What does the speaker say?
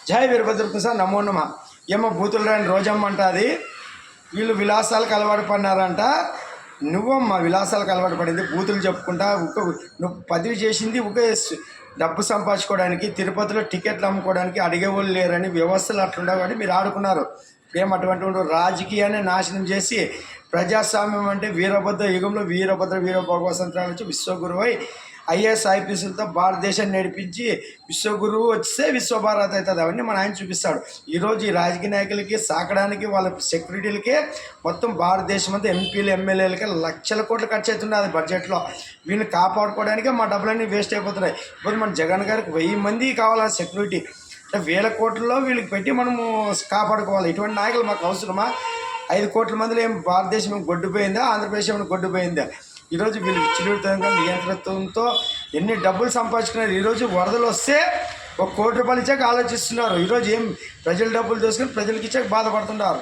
జై వీరభద్రప్రసాద్ నమో నమ. ఏమో బూతులు రాని రోజమ్మ అంటది, వీళ్ళు విలాసాలకు అలవాటు పడినారంట. నువ్వమ్మ విలాసాలకు అలవాటు పడింది, బూతులు చెప్పుకుంటా నువ్వు పదవి చేసింది డబ్బు సంపాదించుకోవడానికి, తిరుపతిలో టికెట్లు అమ్ముకోవడానికి అడిగేవాళ్ళు లేరని వ్యవస్థలు అట్లుండవు కాబట్టి మీరు ఆడుకున్నారు. ఏం అటువంటి రాజకీయాన్ని నాశనం చేసి ప్రజాస్వామ్యం అంటే వీరభద్ర యుగంలో వీరభద్ర వీరభగవసంతరాల నుంచి విశ్వగురువై ఐఏఎస్ ఐపీఎస్లతో భారతదేశాన్ని నడిపించి విశ్వగురువు వస్తే విశ్వభారత్ అవుతుంది. అవన్నీ మన ఆయన చూపిస్తాడు. ఈరోజు ఈ రాజకీయ నాయకులకి సాకడానికి వాళ్ళ సెక్యూరిటీలకే మొత్తం భారతదేశం అంతా ఎంపీలు ఎమ్మెల్యేలకి లక్షల కోట్లు ఖర్చు అవుతున్నది బడ్జెట్లో. వీళ్ళని కాపాడుకోవడానికే మా డబ్బులన్నీ వేస్ట్ అయిపోతున్నాయి. ఇప్పుడు మన జగన్ గారికి 1000 మంది కావాలి సెక్యూరిటీ, వేల కోట్లలో వీళ్ళకి పెట్టి మనము కాపాడుకోవాలి. ఇటువంటి నాయకులు మాకు అవసరమా? 5 కోట్ల మందిలో ఏం భారతదేశం గొడ్డుపోయిందా? ఆంధ్రప్రదేశ్ ఏమైనా గొడ్డుపోయిందా? ఈరోజు వీళ్ళు విచ్చలవిడితనంగా నియంత్రణతో ఎన్ని డబ్బులు సంపాదించుకున్నారు. ఈరోజు వరదలు వస్తే 1 కోటి రూపాయలు ఇచ్చాక ఆలోచిస్తున్నారు. ఈరోజు ఏం ప్రజల డబ్బులు దోసుకొని ప్రజలకు ఇచ్చాక బాధపడుతున్నారు.